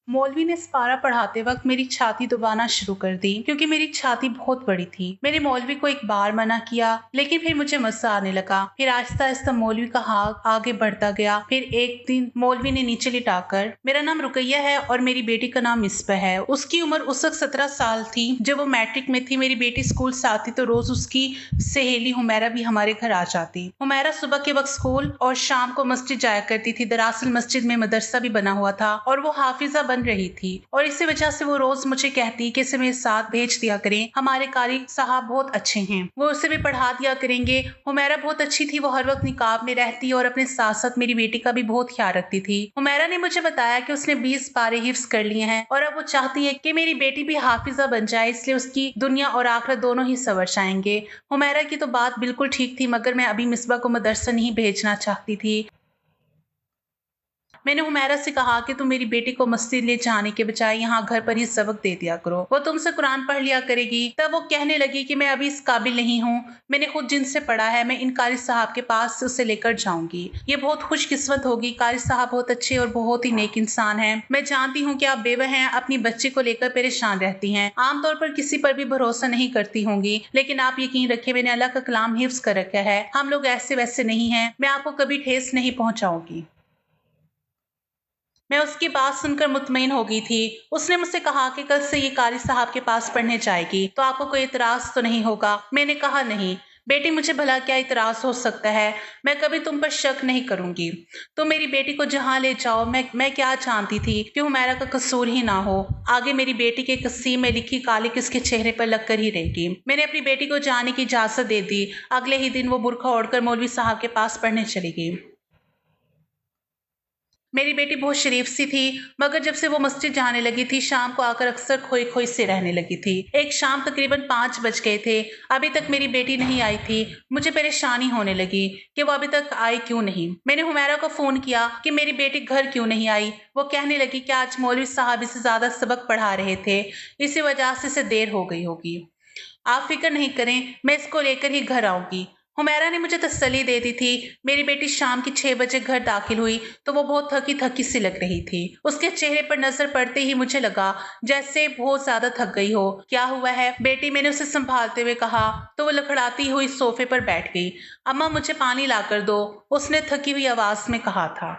मौलवी ने इस पारा पढ़ाते वक्त मेरी छाती दबाना शुरू कर दी क्योंकि मेरी छाती बहुत बड़ी थी। मैंने मौलवी को एक बार मना किया, लेकिन फिर मुझे मजा आने लगा। फिर आहिस्ता आहिस्ता मौलवी का हाथ आगे बढ़ता गया। फिर एक दिन मौलवी ने नीचे लिटाकर, मेरा नाम रुकैया है और मेरी बेटी का नाम मिसबा है। उसकी उम्र उस वक्त 17 साल थी। जब वो मैट्रिक में थी, मेरी बेटी स्कूल से आती तो रोज उसकी सहेली हुमैरा भी हमारे घर आ जाती। हुमैरा सुबह के वक्त स्कूल और शाम को मस्जिद जाया करती थी। दरअसल मस्जिद में मदरसा भी बना हुआ था और वो हाफिजा बन रही थी, और इसी वजह से वो रोज मुझे कहती कि इसे मेरे साथ भेज दिया करें, हमारे कारी साहब बहुत अच्छे हैं, वो उसे भी पढ़ा दिया करेंगे। हुमैरा बहुत अच्छी थी, वो हर वक्त निकाब में रहती और अपने साथ साथ मेरी बेटी का भी बहुत ख्याल रखती थी। हुमैरा ने मुझे बताया कि उसने 20 पारे हिफ्ज कर लिए हैं और अब वो चाहती है कि मेरी बेटी भी हाफिजा बन जाए, इसलिए उसकी दुनिया और आखिरत दोनों ही संवर जाएंगे। हुमैरा की तो बात बिल्कुल ठीक थी, मगर मैं अभी मिसबा को मदरसा नहीं भेजना चाहती थी। मैंने हुमैरा से कहा कि तुम मेरी बेटी को मस्जिद ले जाने के बजाय यहाँ घर पर ही सबक दे दिया करो, वो तुमसे कुरान पढ़ लिया करेगी। तब वो कहने लगी कि मैं अभी इस काबिल नहीं हूँ, मैंने खुद जिनसे पढ़ा है, मैं इन कारी साहब के पास से उसे लेकर जाऊंगी। ये बहुत खुशकिस्मत होगी, कारी साहब बहुत अच्छे और बहुत ही नेक इंसान है। मैं जानती हूँ कि आप बेवा हैं, अपनी बच्ची को लेकर परेशान रहती हैं, आमतौर पर किसी पर भी भरोसा नहीं करती होंगी, लेकिन आप यकीन रखिए मैंने अल्लाह का कलाम हिफ्ज कर रखा है, हम लोग ऐसे वैसे नहीं हैं, मैं आपको कभी ठेस नहीं पहुंचाऊंगी। मैं उसकी बात सुनकर मुतमईन हो गई थी। उसने मुझसे कहा कि कल से ये कारी साहब के पास पढ़ने जाएगी, तो आपको कोई इतराज तो नहीं होगा? मैंने कहा नहीं बेटी, मुझे भला क्या इतराज हो सकता है, मैं कभी तुम पर शक नहीं करूंगी। तुम मेरी बेटी को जहां ले जाओ। मैं क्या जानती थी कि हुमैरा का कसूर ही ना हो, आगे मेरी बेटी के कसीम में लिखी काली किसके चेहरे पर लगकर ही रहेगी। मैंने अपनी बेटी को जाने की इजाजत दे दी। अगले ही दिन वो बुरखा ओढ़कर मौलवी साहब के पास पढ़ने चली गई। मेरी बेटी बहुत शरीफ सी थी, मगर जब से वो मस्जिद जाने लगी थी, शाम को आकर अक्सर खोई खोई से रहने लगी थी। एक शाम तकरीबन 5 बज गए थे, अभी तक मेरी बेटी नहीं आई थी। मुझे परेशानी होने लगी कि वो अभी तक आई क्यों नहीं। मैंने हुमैरा को फोन किया कि मेरी बेटी घर क्यों नहीं आई। वो कहने लगी कि आज मौलवी साहब इसे ज्यादा सबक पढ़ा रहे थे, इसी वजह से इसे देर हो गई होगी। आप फिक्र नहीं करें, मैं इसको लेकर ही घर आऊंगी। हुमैरा ने मुझे तसल्ली दे दी थी। मेरी बेटी शाम की 6 बजे घर दाखिल हुई तो वो बहुत थकी थकी सी लग रही थी। उसके चेहरे पर नजर पड़ते ही मुझे लगा जैसे बहुत ज्यादा थक गई हो। क्या हुआ है बेटी, मैंने उसे संभालते हुए कहा, तो वो लखड़ाती हुई सोफे पर बैठ गई। अम्मा मुझे पानी लाकर दो, उसने थकी हुई आवाज में कहा था।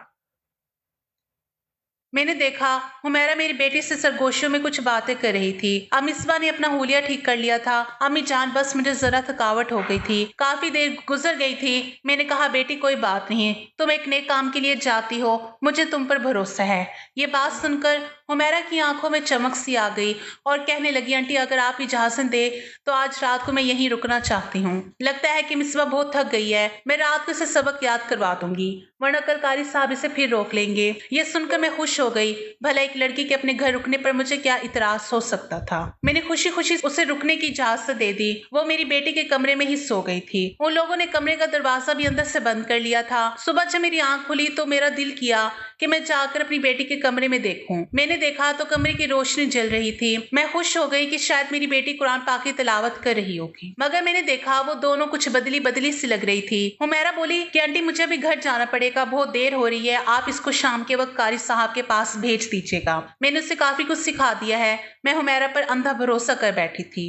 मैंने देखा हुमैरा मेरी बेटी से सरगोशियों में कुछ बातें कर रही थी। अमिस्बा ने अपना हुलिया ठीक कर लिया था। अम्मी जान बस मुझे जरा थकावट हो गई थी, काफी देर गुजर गई थी। मैंने कहा बेटी कोई बात नहीं, तुम एक नए काम के लिए जाती हो, मुझे तुम पर भरोसा है। ये बात सुनकर हुमैरा की आंखों में चमक सी आ गई और कहने लगी, आंटी अगर आप इजाजत दे तो आज रात को मैं यहीं रुकना चाहती हूँ। लगता है कि मिसबा बहुत थक गई है, मैं रात को इसे सबक याद करवा दूंगी, वरना कल कारी साहब इसे फिर रोक लेंगे। ये सुनकर मैं खुश हो गई। भला एक लड़की के अपने घर रुकने पर मुझे क्या इतराज हो सकता था। मैंने खुशी खुशी उसे रुकने की इजाजत दे दी। वो मेरी बेटी के कमरे में ही सो गई थी। उन लोगों ने कमरे का दरवाजा भी अंदर से बंद कर लिया था। सुबह जब मेरी आंख खुली तो मेरा दिल किया कि मैं जाकर अपनी बेटी के कमरे में देखूं। मैंने देखा तो कमरे की रोशनी जल रही थी। मैं खुश हो गई कि शायद मेरी बेटी कुरान पाक की तिलावत कर रही होगी, मगर मैंने देखा वो दोनों कुछ बदली बदली सी लग रही थी। हुमैरा बोली कि आंटी मुझे अभी घर जाना पड़ेगा, बहुत देर हो रही है, आप इसको शाम के वक्त कारी साहब के पास भेज दीजिएगा। मैंने उसे काफी कुछ सिखा दिया है। मैं हुमैरा पर अंधा भरोसा कर बैठी थी।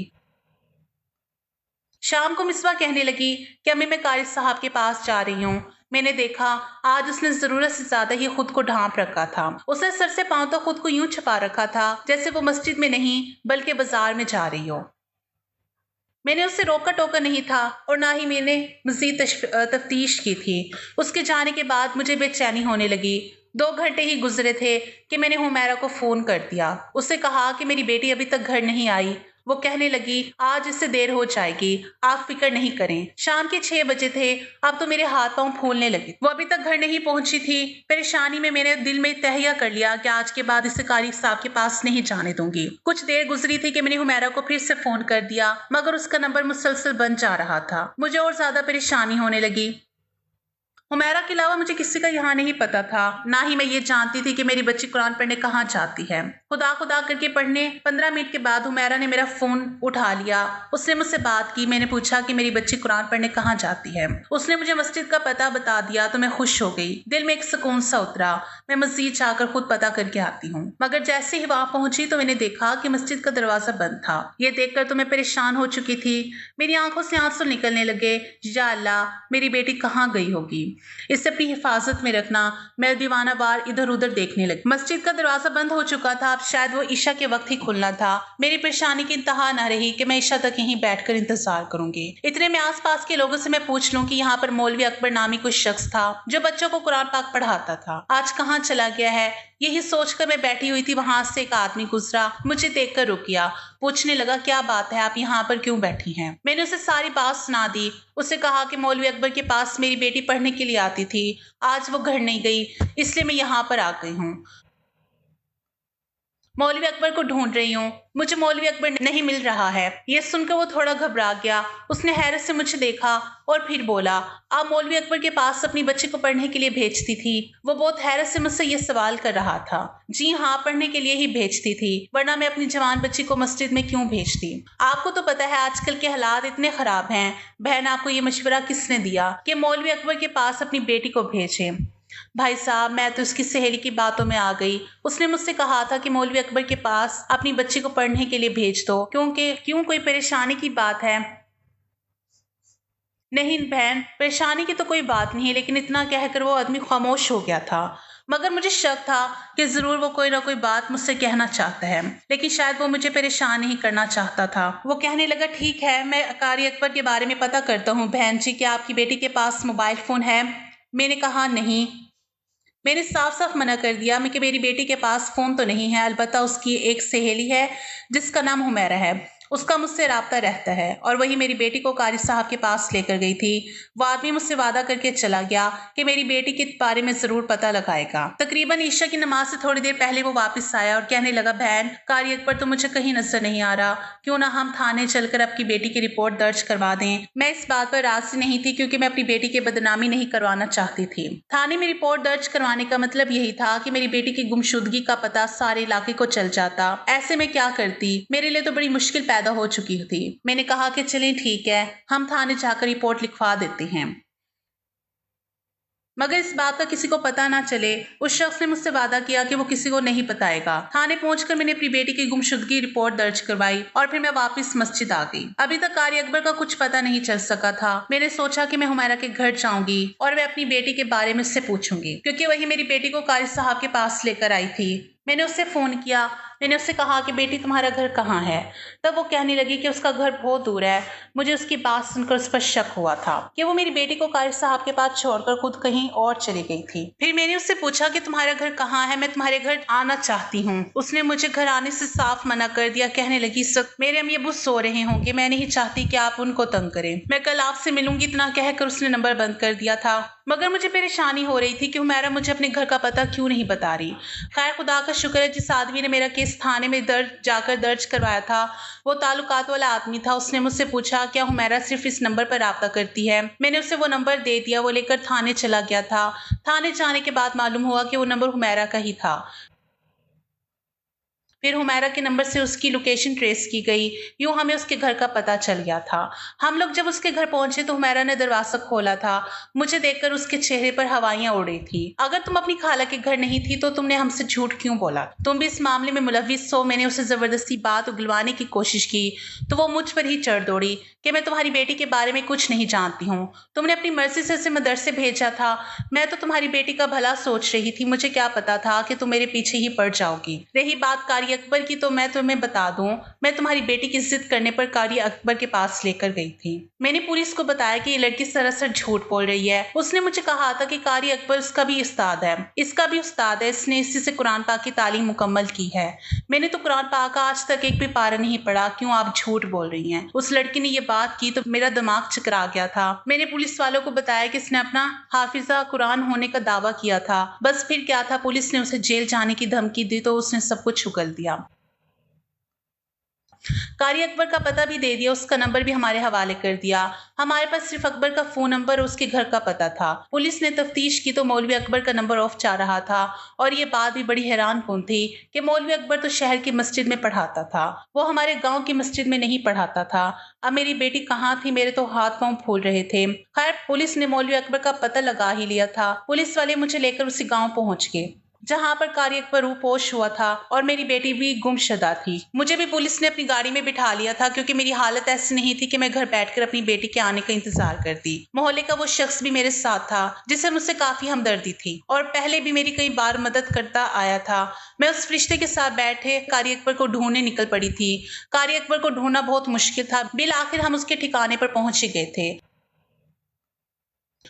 शाम को मिसबा कहने लगी कि अम्मी मैं कारी साहब के पास जा रही हूँ। मैंने देखा आज उसने जरूरत से ज्यादा ही खुद को ढांप रखा था। उसने सर से पांव तक खुद को यूं छुपा रखा था जैसे वो मस्जिद में नहीं बल्कि बाजार में जा रही हो। मैंने उसे रोका टोका नहीं था और ना ही मैंने मजीद तफ्तीश की थी। उसके जाने के बाद मुझे बेचैनी होने लगी। 2 घंटे ही गुजरे थे कि मैंने हुमैरा को फोन कर दिया। उससे कहा कि मेरी बेटी अभी तक घर नहीं आई। वो कहने लगी आज इससे देर हो जाएगी, आप फिक्र नहीं करें। शाम के 6 बजे थे। अब तो मेरे हाथ पांव फूलने लगे। वो अभी तक घर नहीं पहुंची थी। परेशानी में मैंने दिल में तहैया कर लिया कि आज के बाद इसे कारी साहब के पास नहीं जाने दूंगी। कुछ देर गुजरी थी कि मैंने हुमैरा को फिर से फोन कर दिया, मगर उसका नंबर मुसलसल बंद जा रहा था। मुझे और ज्यादा परेशानी होने लगी। हुमैरा के अलावा मुझे किसी का यहाँ नहीं पता था, ना ही मैं ये जानती थी कि मेरी बच्ची कुरान पढ़ने कहाँ जाती है। खुदा खुदा करके पढ़ने 15 मिनट के बाद हुमैरा ने मेरा फोन उठा लिया। उसने मुझसे बात की। मैंने पूछा कि मेरी बच्ची कुरान पढ़ने कहाँ जाती है। उसने मुझे मस्जिद का पता बता दिया तो मैं खुश हो गई। दिल में एक सुकून सा उतरा। मैं मस्जिद जाकर खुद पता करके आती हूँ। मगर जैसे ही वहां पहुंची तो मैंने देखा कि मस्जिद का दरवाजा बंद था। ये देखकर तो मैं परेशान हो चुकी थी। मेरी आंखों से आंसू निकलने लगे। या अल्लाह, मेरी बेटी कहाँ गई होगी। इसे अपनी हिफाजत में रखना। मैं दीवाना बार इधर उधर देखने लगी। मस्जिद का दरवाजा बंद हो चुका था। अब शायद वो ईशा के वक्त ही खुलना था। मेरी परेशानी की इंतहा न रही कि मैं ईशा तक यहीं बैठकर इंतजार करूंगी। इतने में आसपास के लोगों से मैं पूछ लूं कि यहाँ पर मौलवी अकबर नामी कोई शख्स था जो बच्चों को कुरान पाक पढ़ाता था। आज कहाँ चला गया है। यही सोचकर मैं बैठी हुई थी। वहां से एक आदमी गुजरा, मुझे देखकर रुक गया। पूछने लगा, क्या बात है, आप यहाँ पर क्यों बैठी हैं। मैंने उसे सारी बात सुना दी। उसे कहा कि मौलवी अकबर के पास मेरी बेटी पढ़ने के लिए आती थी। आज वो घर नहीं गई, इसलिए मैं यहाँ पर आ गई हूँ। मौलवी अकबर को ढूंढ रही हूँ। मुझे मौलवी अकबर नहीं मिल रहा है। ये सुनकर वो थोड़ा घबरा गया। उसने हैरत से मुझे देखा और फिर बोला, आप मौलवी अकबर के पास अपनी बच्ची को पढ़ने के लिए भेजती थी। वो बहुत हैरत से मुझसे ये सवाल कर रहा था। जी हाँ, पढ़ने के लिए ही भेजती थी, वरना मैं अपनी जवान बच्ची को मस्जिद में क्यों भेजती। आपको तो पता है आजकल के हालात इतने खराब हैं। बहन, आपको ये मशवरा किसने दिया कि मौलवी अकबर के पास अपनी बेटी को भेजें। भाई साहब, मैं तो उसकी सहेली की बातों में आ गई। उसने मुझसे कहा था कि मौलवी अकबर के पास अपनी बच्ची को पढ़ने के लिए भेज दो, क्योंकि क्यों कोई परेशानी की बात है। नहीं बहन, परेशानी की तो कोई बात नहीं है, लेकिन इतना कहकर वो आदमी खामोश हो गया था। मगर मुझे शक था कि जरूर वो कोई ना कोई बात मुझसे कहना चाहता है, लेकिन शायद वो मुझे परेशान नहीं करना चाहता था। वो कहने लगा, ठीक है, मैं कारी अकबर के बारे में पता करता हूँ। बहन जी, क्या आपकी बेटी के पास मोबाइल फोन है। मैंने कहा नहीं। मैंने साफ साफ मना कर दिया मैं कि मेरी बेटी के पास फोन तो नहीं है। अलबत्ता उसकी एक सहेली है जिसका नाम हुमैरा है। उसका मुझसे राब्ता रहता है और वही मेरी बेटी को कारी साहब के पास लेकर गई थी। वो आदमी मुझसे वादा करके चला गया कि मेरी बेटी के बारे में जरूर पता लगाएगा। तकरीबन ईशा की नमाज से थोड़ी देर पहले वो वापस आया और कहने लगा, बहन, कारी अकबर तो मुझे कहीं नजर नहीं आ रहा। क्यों ना हम थाने चलकर आपकी बेटी की रिपोर्ट दर्ज करवा दें। मैं इस बात पर राजी नहीं थी, क्योंकि मैं अपनी बेटी की बदनामी नहीं करवाना चाहती थी। थाने में रिपोर्ट दर्ज करवाने का मतलब यही था कि मेरी बेटी की गुमशुदगी का पता सारे इलाके को चल जाता। ऐसे में क्या करती, मेरे लिए तो बड़ी मुश्किल पैदा हो चुकी थी। मैंने कहा कि चलें ठीक है, हम थाने जाकर रिपोर्ट लिखवा देते हैं, मगर इस बात का किसी को पता ना चले। उस शख्स ने मुझसे वादा किया कि वो किसी को नहीं बताएगा। थाने पहुंचकर मैंने अपनी बेटी की गुमशुदगी रिपोर्ट दर्ज करवाई और फिर मैं वापस मस्जिद आ गई। अभी तक कारी अकबर का कुछ पता नहीं चल सका था। मैंने सोचा कि मैं हुमैरा के घर जाऊंगी और मैं अपनी बेटी के बारे में उससे पूछूंगी, क्योंकि वही मेरी बेटी को कारी साहब के पास लेकर आई थी। मैंने उससे फोन किया। मैंने उससे कहा कि बेटी, तुम्हारा घर कहाँ है। तब वो कहने लगी कि उसका घर बहुत दूर है। मुझे उसकी बात सुनकर उस पर शक हुआ था कि वो मेरी बेटी को कारी साहब के पास छोड़कर खुद कहीं और चली गई थी। फिर मैंने उससे पूछा कि तुम्हारा घर कहाँ है, मैं तुम्हारे घर आना चाहती हूँ। उसने मुझे घर आने से साफ मना कर दिया। कहने लगी, मेरे अम्मी अब्बू सो रहे होंगे, मैं नहीं चाहती कि आप उनको तंग करें, मैं कल आपसे मिलूंगी। इतना कहकर उसने नंबर बंद कर दिया था। मगर मुझे परेशानी हो रही थी कि हुमैरा मुझे अपने घर का पता क्यों नहीं बता रही। खैर, खुदा का शुक्र है, जिस आदमी ने मेरा केस थाने में दर्ज करवाया था वो ताल्लुकात वाला आदमी था। उसने मुझसे पूछा, क्या हुमैरा सिर्फ इस नंबर पर राब्ता करती है। मैंने उसे वो नंबर दे दिया। वो लेकर थाने चला गया था। थाने जाने के बाद मालूम हुआ कि वो नंबर हुमैरा का ही था। फिर हुमैरा के नंबर से उसकी लोकेशन ट्रेस की गई। यूं हमें उसके घर का पता चल गया था। हम लोग जब उसके घर पहुंचे तो हुमैरा ने दरवाजा खोला था। मुझे देखकर उसके चेहरे पर हवाइयां उड़ रही थी। अगर तुम अपनी खाला के घर नहीं थी तो तुमने हमसे झूठ क्यों बोला। तुम भी इस मामले में मुलविस हो। मैंने उसे जबरदस्ती बात उगलवाने की कोशिश की तो वो मुझ पर ही चढ़ दौड़ी कि मैं तुम्हारी बेटी के बारे में कुछ नहीं जानती हूँ। तुमने अपनी मर्जी से उसे मदरसे भेजा था। मैं तो तुम्हारी बेटी का भला सोच रही थी। मुझे क्या पता था कि तुम मेरे पीछे ही पड़ जाओगी। रही बात कारी अकबर की, तो मैं तुम्हें बता दूं, मैं तुम्हारी बेटी की जिद करने पर कारी अकबर के पास लेकर गई थी। मैंने पुलिस को बताया कि ये लड़की सरासर झूठ बोल रही है। उसने मुझे कहा था कि कारी अकबर उसका भी उस्ताद है, इसने इसी से कुरान पाक की तालीम मुकम्मल की है। मैंने तो कुरान पाक का आज तक एक भी पारा नहीं पढ़ा। क्यों आप झूठ बोल रही हैं। उस लड़की ने ये बात की तो मेरा दिमाग चकरा गया था। मैंने पुलिस वालों को बताया कि इसने अपना हाफिजा कुरान होने का दावा किया था। बस फिर क्या था, पुलिस ने उसे जेल जाने की धमकी दी तो उसने सब कुछ उगल दिया। कारी अकबर का पता भी दे दिया, उसका नंबर भी हमारे हवाले कर दिया। हमारे पास सिर्फ अकबर का फोन नंबर और उसके घर का पता था। पुलिस ने तफ्तीश की तो मौलवी अकबर का नंबर ऑफ जा रहा था। और ये बात भी बड़ी हैरानकुन थी कि मौलवी अकबर तो शहर की मस्जिद में पढ़ाता था, वो हमारे गांव की मस्जिद में नहीं पढ़ाता था। अब मेरी बेटी कहाँ थी, मेरे तो हाथ पांव फूल रहे थे। खैर, पुलिस ने मौलवी अकबर का पता लगा ही लिया था। पुलिस वाले मुझे लेकर उसी गांव पहुंच गए जहां पर कारी अकबर रूपोश हुआ था और मेरी बेटी भी गुमशुदा थी। मुझे भी पुलिस ने अपनी गाड़ी में बिठा लिया था क्योंकि मेरी हालत ऐसी नहीं थी कि मैं घर बैठकर अपनी बेटी के आने का इंतजार करती। मोहल्ले का वो शख्स भी मेरे साथ था जिसे मुझसे काफी हमदर्दी थी और पहले भी मेरी कई बार मदद करता आया था। मैं उस फरिश्ते के साथ बैठे कारी अकबर को ढूंढने निकल पड़ी थी। कारी अकबर को ढूंढना बहुत मुश्किल था। बिल आखिर हम उसके ठिकाने पर पहुंच गए थे।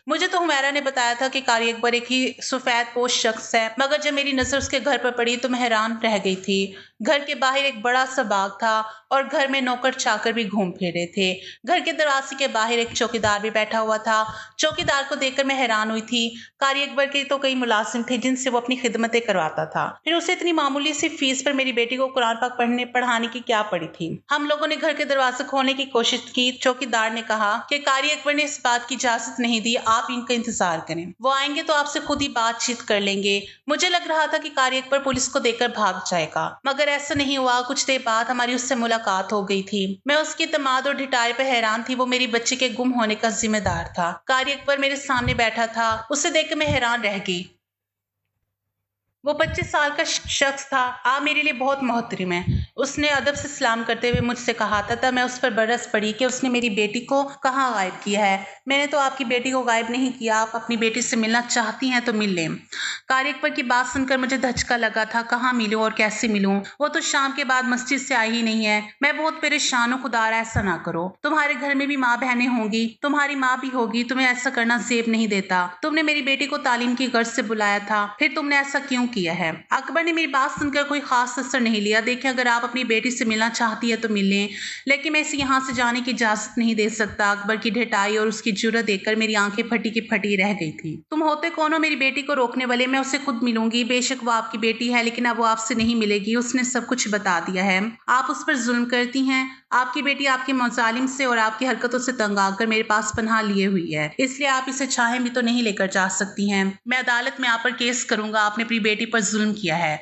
मुझे तो हुमैरा ने बताया था कि कारी अकबर एक ही सफेद पोश शख्स है, मगर जब मेरी नजर उसके घर पर पड़ी तो मैं हैरान रह गई थी। घर के बाहर एक बड़ा सा बाग था और घर में नौकर चाकर भी घूम फिर रहे थे। घर के दरवाजे के बाहर एक चौकीदार भी बैठा हुआ था। चौकीदार को देखकर मैं हैरान हुई थी। कारी अकबर के तो कई मुलाजिम थे जिनसे वो अपनी खिदमतें करवाता था, फिर उसे इतनी मामूली सी फीस पर मेरी बेटी को कुरान पाक पढ़ाने की क्या पड़ी थी। हम लोगों ने घर के दरवाजे खोलने की कोशिश की। चौकीदार ने कहा कि कारी अकबर ने इस बात की इजाजत नहीं दी, आप इनका इंतजार करें, वो आएंगे तो आपसे खुद ही बातचीत कर लेंगे। मुझे लग रहा था कि कारी अकबर पुलिस को देखकर भाग जाएगा, मगर ऐसा नहीं हुआ। कुछ देर बाद हमारी उससे मुलाकात हो गई थी। मैं उसकी इत्मीनान और ढिठाई पर हैरान थी। वो मेरी बच्ची के गुम होने का जिम्मेदार था। कारी अकबर मेरे सामने बैठा था। उसे देखकर मैं हैरान रह गई। वो 25 साल का शख्स था। आप मेरे लिए बहुत मोहतरम है, उसने अदब से सलाम करते हुए मुझसे कहा था। तब मैं उस पर बरस पड़ी कि उसने मेरी बेटी को कहाँ गायब किया है। मैंने तो आपकी बेटी को गायब नहीं किया, आप अपनी बेटी से मिलना चाहती हैं तो मिल लें। कारी अकबर की बात सुनकर मुझे धचका लगा था। कहाँ मिलूं और कैसे मिलूं? वो तो शाम के बाद मस्जिद से आई ही नहीं है। मैं बहुत परेशान हूँ। खुदारा ऐसा ना करो, तुम्हारे घर में भी माँ बहनें होंगी, तुम्हारी माँ भी होगी, तुम्हें ऐसा करना जेब नहीं देता। तुमने मेरी बेटी को तालीम की गर्ज से बुलाया था, फिर तुमने ऐसा क्यों किया है? अकबर ने मेरी बात सुनकर कोई खास असर नहीं लिया। देखिए, अगर आप अपनी बेटी से मिलना चाहती है तो मिल लें, लेकिन मैं इसे यहाँ से जाने की इजाजत नहीं दे सकता। अकबर की ढिठाई और उसकी जुर्रत देखकर मेरी आंखें फटी की फटी रह गई थी। तुम होते कौन हो मेरी बेटी को रोकने वाले? मैं उसे खुद मिलूंगी। बेशक वो आपकी बेटी है, लेकिन अब वो आपसे नहीं मिलेगी। उसने सब कुछ बता दिया है। आप उस पर जुल्म करती हैं। आपकी बेटी आपके मुजालिम से और आपकी हरकतों से तंग आकर मेरे पास पनाह लिए हुई है, इसलिए आप इसे चाहें भी तो नहीं लेकर जा सकती हैं। मैं अदालत में आप पर केस करूंगा। आपने अपनी बेटी पर जुल्म किया है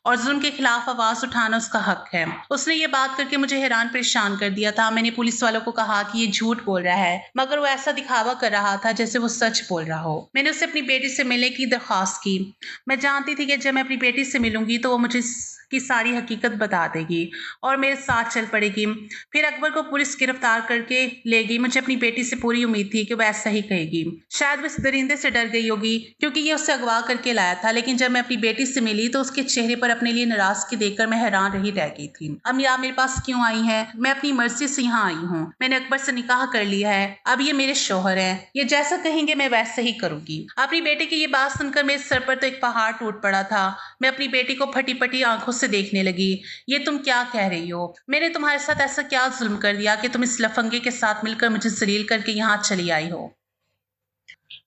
और जुल्म के खिलाफ आवाज उठाना उसका हक है। उसने ये बात करके मुझे हैरान परेशान कर दिया था। मैंने पुलिस वालों को कहा कि ये झूठ बोल रहा है, मगर वो ऐसा दिखावा कर रहा था जैसे वो सच बोल रहा हो। मैंने उसे अपनी बेटी से मिलने की दरख्वास्त की। मैं जानती थी कि जब मैं अपनी बेटी से मिलूंगी तो वो मुझे की सारी हकीकत बता देगी और मेरे साथ चल पड़ेगी। फिर अकबर को पुलिस गिरफ्तार करके ले गई। मुझे अपनी बेटी से पूरी उम्मीद थी कि वह ऐसा ही कहेगी। शायद वह इस दरिंदे से डर गई होगी क्योंकि ये उसे अगवा करके लाया था, लेकिन जब मैं अपनी बेटी से मिली तो उसके चेहरे पर अपने लिए नाराजगी देखकर मैं हैरान रह गई थी। अम्मी, आप मेरे पास क्यों आई हैं? मैं अपनी मर्जी से यहाँ आई हूँ। मैंने अकबर से निकाह कर लिया है। अब ये मेरे शौहर हैं। ये जैसा कहेंगे मैं वैसा ही करूंगी। अपनी बेटी की ये बात सुनकर मेरे सर पर तो एक पहाड़ टूट पड़ा था। मैं अपनी बेटी को फटी फटी आंखों से देखने लगी। ये तुम क्या कह रही हो? मैंने तुम्हारे साथ ऐसा क्या जुल्म कर दिया कि तुम इस लफंगे के साथ मिलकर मुझे जलील करके यहाँ चली आई हो?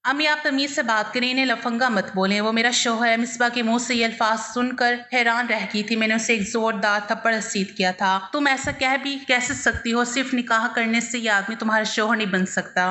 अम्मी, आप तमीज से बात करें, इन्हें लफंगा मत बोलें। वो मेरा शौहर है। मिसबा के मुंह से ये अल्फाज सुनकर हैरान रह गई थी। मैंने उसे एक जोरदार थप्पड़ रसीद किया था। तुम ऐसा कह भी कैसे सकती हो? सिर्फ निकाह करने से ये आदमी तुम्हारा शौहर नहीं बन सकता।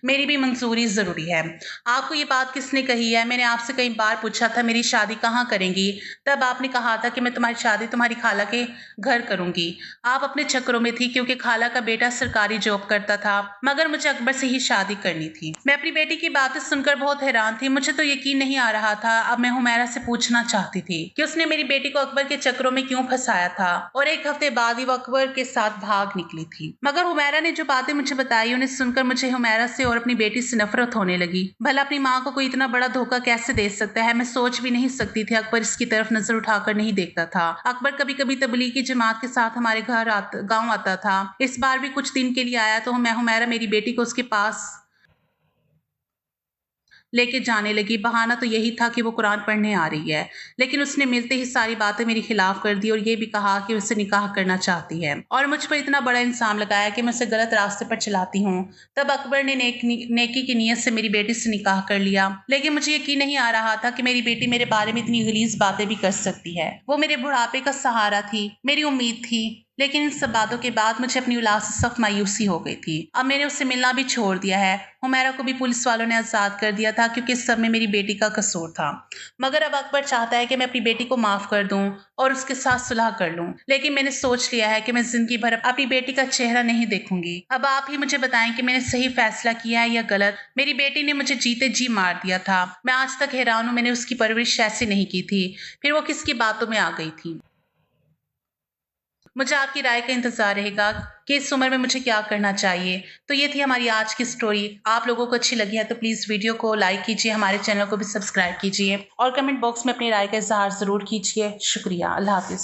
मेरी भी मंजूरी जरूरी है। आपको ये बात किसने कही है? मैंने आपसे कई बार पूछा था मेरी शादी कहाँ करेंगी, तब आपने कहा था कि मैं तुम्हारी शादी तुम्हारी खाला के घर करूंगी। आप अपने चक्करों में थी क्योंकि खाला का बेटा सरकारी जॉब करता था, मगर मुझे अकबर से ही शादी करनी थी। मैं अपनी बेटी की बातें सुनकर बहुत हैरान थी। मुझे तो यकीन नहीं आ रहा था। अब मैं हुमैरा से पूछना चाहती थी कि उसने मेरी बेटी को अकबर के चक्करों में क्यों फंसाया था और एक हफ्ते बाद ही वो अकबर के साथ भाग निकली थी। मगर हुमैरा ने जो बातें मुझे बताई उन्हें सुनकर मुझे हुमैरा से और अपनी बेटी से नफरत होने लगी। भला अपनी माँ को कोई इतना बड़ा धोखा कैसे दे सकता है? मैं सोच भी नहीं सकती थी। अकबर इसकी तरफ नजर उठाकर नहीं देखता था। अकबर कभी कभी तबलीगी जमात के साथ हमारे गाँव आता था। इस बार भी कुछ दिन के लिए आया तो मैं हुमैरा मेरी बेटी को उसके पास लेके जाने लगी। बहाना तो यही था कि वो कुरान पढ़ने आ रही है, लेकिन उसने मिलते ही सारी बातें मेरे खिलाफ कर दी और ये भी कहा कि उससे निकाह करना चाहती है और मुझ पर इतना बड़ा इल्जाम लगाया कि मैं उसे गलत रास्ते पर चलाती हूँ। तब अकबर ने नेकी की नीयत से मेरी बेटी से निकाह कर लिया, लेकिन मुझे यकीन नहीं आ रहा था कि मेरी बेटी मेरे बारे में इतनी गलीज बातें भी कर सकती है। वो मेरे बुढ़ापे का सहारा थी, मेरी उम्मीद थी, लेकिन इन सब बातों के बाद मुझे अपनी औलाद से सख्त मायूसी हो गई थी। अब मैंने उससे मिलना भी छोड़ दिया है। हुमैरा को भी पुलिस वालों ने आज़ाद कर दिया था क्योंकि इस सब में मेरी बेटी का कसूर था। मगर अब अकबर चाहता है कि मैं अपनी बेटी को माफ़ कर दूं और उसके साथ सुलह कर लूं, लेकिन मैंने सोच लिया है कि मैं जिंदगी भर अपनी बेटी का चेहरा नहीं देखूंगी। अब आप ही मुझे बताएं कि मैंने सही फैसला किया है या गलत। मेरी बेटी ने मुझे जीते जी मार दिया था। मैं आज तक हैरान हूं, मैंने उसकी परवरिश ऐसी नहीं की थी, फिर वो किसकी बातों में आ गई थी। मुझे आपकी राय का इंतज़ार रहेगा कि इस उम्र में मुझे क्या करना चाहिए। तो ये थी हमारी आज की स्टोरी। आप लोगों को अच्छी लगी है तो प्लीज़ वीडियो को लाइक कीजिए, हमारे चैनल को भी सब्सक्राइब कीजिए और कमेंट बॉक्स में अपनी राय का इज़हार ज़रूर कीजिए। शुक्रिया। अल्लाह हाफ़िज़।